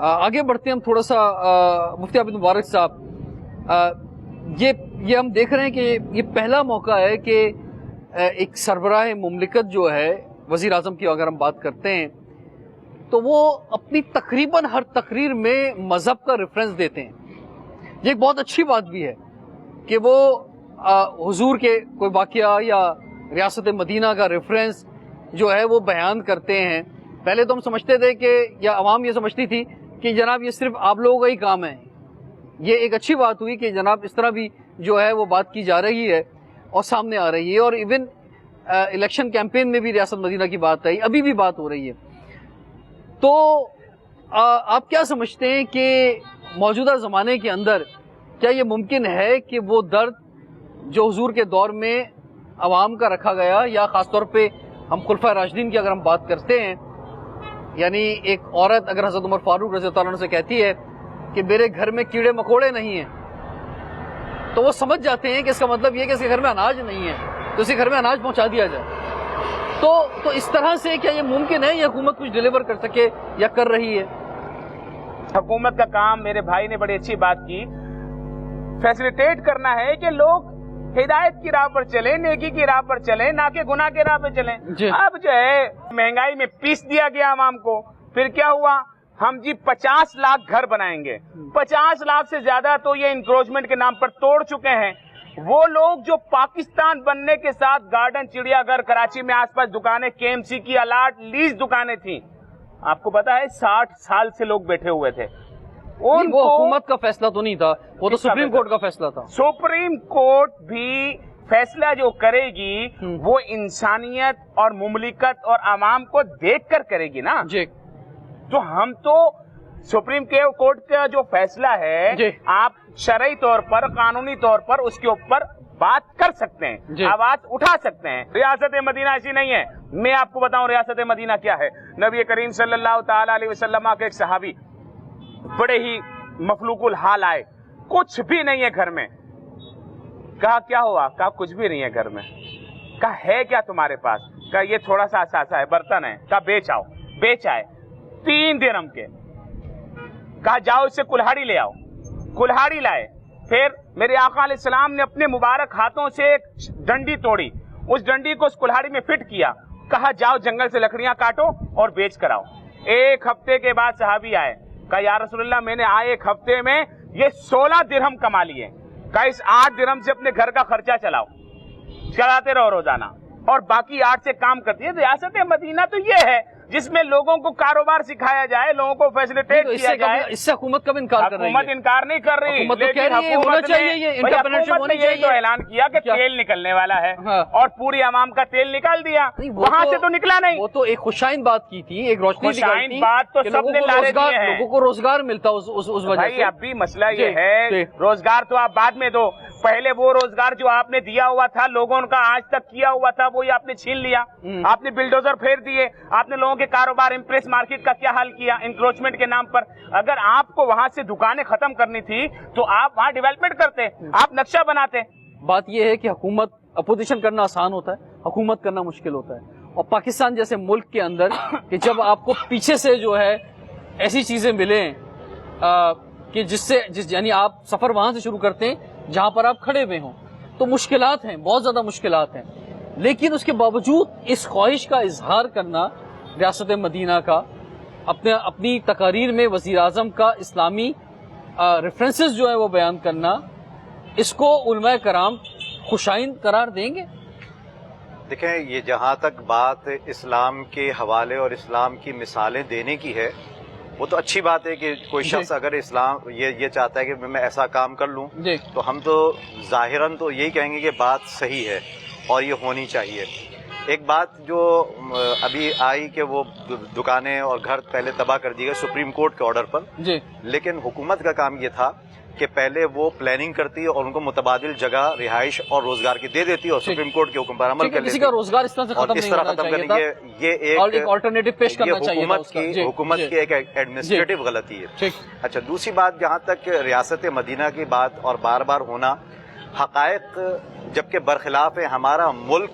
آگے بڑھتے ہیں ہم تھوڑا سا مفتی عابد مبارک صاحب، یہ ہم دیکھ رہے ہیں کہ یہ پہلا موقع ہے کہ ایک سربراہ مملکت جو ہے وزیر اعظم کی اگر ہم بات کرتے ہیں تو وہ اپنی تقریباً ہر تقریر میں مذہب کا ریفرنس دیتے ہیں. یہ ایک بہت اچھی بات بھی ہے کہ وہ حضور کے کوئی واقعہ یا ریاست مدینہ کا ریفرنس جو ہے وہ بیان کرتے ہیں. پہلے تو ہم سمجھتے تھے کہ یا عوام یہ سمجھتی تھی کہ جناب یہ صرف آپ لوگوں کا ہی کام ہے. یہ ایک اچھی بات ہوئی کہ جناب اس طرح بھی جو ہے وہ بات کی جا رہی ہے اور سامنے آ رہی ہے، اور ایون الیکشن کیمپین میں بھی ریاست مدینہ کی بات آئی، ابھی بھی بات ہو رہی ہے. تو آپ کیا سمجھتے ہیں کہ موجودہ زمانے کے اندر کیا یہ ممکن ہے کہ وہ درد جو حضور کے دور میں عوام کا رکھا گیا، یا خاص طور پہ ہم خلفائے راشدین کی اگر ہم بات کرتے ہیں، یعنی ایک عورت اگر حضرت عمر فاروق رضی اللہ عنہ سے کہتی ہے کہ میرے گھر میں کیڑے مکوڑے نہیں ہیں، تو وہ سمجھ جاتے ہیں کہ اس کا مطلب یہ کہ اس کے گھر میں اناج نہیں ہے، تو اس کے گھر میں اناج پہنچا دیا جائے. تو اس طرح سے کیا یہ ممکن ہے یہ حکومت کچھ ڈیلیور کر سکے یا کر رہی ہے؟ حکومت کا کام، میرے بھائی نے بڑی اچھی بات کی، فیسیلیٹیٹ کرنا ہے کہ لوگ ہدایت کی راہ پر چلیں، نیکی کی راہ پر چلیں، نہ کہ گناہ کی راہ پہ چلیں. اب جو ہے مہنگائی میں پیس دیا گیا عوام کو، پھر کیا ہوا؟ ہم 50 لاکھ گھر بنائیں گے، 50 لاکھ سے زیادہ تو یہ انکروچمنٹ کے نام پر توڑ چکے ہیں. وہ لوگ جو پاکستان بننے کے ساتھ گارڈن، چڑیا گھر، کراچی میں آس پاس دکانیں، KMC کی الاٹ لیز دکانیں تھیں، آپ کو پتا ہے 60 سال سے لوگ بیٹھے ہوئے تھے. وہ حکومت کا فیصلہ تو نہیں تھا، وہ تو سپریم کورٹ کا فیصلہ تھا. سپریم کورٹ بھی فیصلہ جو کرے گی وہ انسانیت اور مملکت اور عوام کو دیکھ کر کرے گی نا. تو ہم تو سپریم کورٹ کا جو فیصلہ ہے آپ شرعی طور پر، قانونی طور پر اس کے اوپر بات کر سکتے ہیں، آواز اٹھا سکتے ہیں. ریاست مدینہ ایسی نہیں ہے. میں آپ کو بتاؤں ریاست مدینہ کیا ہے. نبی کریم صلی اللہ تعالی علیہ وسلم کے ایک صحابی بڑے ہی مفلوق الحال آئے، کچھ بھی نہیں ہے گھر میں. کہا کیا ہوا؟ کہا کچھ بھی نہیں ہے گھر میں. کہا ہے کیا تمہارے پاس؟ کہا یہ تھوڑا سا اثاثہ ہے، برتن ہے. کہا بیچ آؤ. بیچ آئے 3 درہم کے. کہا جاؤ اس سے کلہاڑی لے آؤ. کلہاڑی لائے. پھر میرے آقا علیہ السلام نے اپنے مبارک ہاتھوں سے ایک ڈنڈی توڑی، اس ڈنڈی کو اس کلہاڑی میں فٹ کیا. کہا جاؤ جنگل سے لکڑیاں کاٹو اور بیچ کر آؤ. 1 ہفتے کے بعد صحابی آئے. کہا یا رسول اللہ میں نے آئے 1 ہفتے میں یہ 16 درہم کما لیے. کہا اس 8 درہم سے اپنے گھر کا خرچہ چلاؤ، چلاتے رہو روزانہ، اور باقی 8 سے کام کرتی ہے. ریاست مدینہ تو یہ ہے جس میں لوگوں کو کاروبار سکھایا جائے، لوگوں کو فیسیلیٹیٹ کیا جائے. اس سے حکومت کب انکار کر رہی ہے؟ حکومت انکار نہیں کر رہی، حکومت نے یہی تو اعلان کیا کہ تیل نکلنے والا ہے اور پوری عوام کا تیل نکال دیا. وہاں سے تو نکلا نہیں. وہ تو ایک خوشائن بات کی تھی، ایک روشنی خوشائن بات تو سب نے لارے دیے ہیں. لوگوں کو روزگار ملتا اس وجہ سے. اب بھی مسئلہ یہ ہے روزگار تو آپ بعد میں دو، پہلے وہ روزگار جو آپ نے دیا ہوا تھا، لوگوں کا آج تک کیا ہوا تھا، وہ آپ نے چھین لیا. آپ نے بلڈوزر پھیر دیے. آپ نے لوگوں کے کاروبار، امپریس مارکیٹ کا کیا حال کیا انکروچمنٹ کے نام پر. اگر آپ کو وہاں سے دکانیں ختم کرنی تھی تو آپ وہاں ڈیولپمنٹ کرتے، آپ نقشہ بناتے. بات یہ ہے کہ حکومت اپوزیشن کرنا آسان ہوتا ہے، حکومت کرنا مشکل ہوتا ہے. اور پاکستان جیسے ملک کے اندر کہ جب آپ کو پیچھے سے جو ہے ایسی چیزیں ملیں کہ یعنی آپ سفر وہاں سے شروع کرتے ہیں جہاں پر آپ کھڑے ہوئے ہوں، تو مشکلات ہیں، بہت زیادہ مشکلات ہیں. لیکن اس کے باوجود اس خواہش کا اظہار کرنا ریاست مدینہ کا، اپنی تقاریر میں وزیر اعظم کا اسلامی ریفرنسز جو ہے وہ بیان کرنا، اس کو علماء کرام خوشائن قرار دیں گے؟ دیکھیں، یہ جہاں تک بات اسلام کے حوالے اور اسلام کی مثالیں دینے کی ہے، وہ تو اچھی بات ہے کہ کوئی شخص اگر اسلام یہ چاہتا ہے کہ میں ایسا کام کر لوں تو ہم تو ظاہراً تو یہی کہیں گے کہ بات صحیح ہے اور یہ ہونی چاہیے. ایک بات جو ابھی آئی کہ وہ دکانیں اور گھر پہلے تباہ کر دیے گئے سپریم کورٹ کے آرڈر پر، لیکن حکومت کا کام یہ تھا کہ پہلے وہ پلاننگ کرتی اور ان کو متبادل جگہ رہائش اور روزگار کی دے دیتی اور سپریم کورٹ کے حکم پر عمل کر لیتی. کسی کا روزگار اس طرح سے ختم نہیں ہونا چاہیے، یہ ایک آلٹرنیٹو پیش کرنا چاہیے. حکومت کی ایک ایڈمنسٹریٹو غلطی ہے. اچھا، دوسری بات جہاں تک ریاست مدینہ کی بات اور بار بار ہونا، حقائق جبکہ برخلاف ہے. ہمارا ملک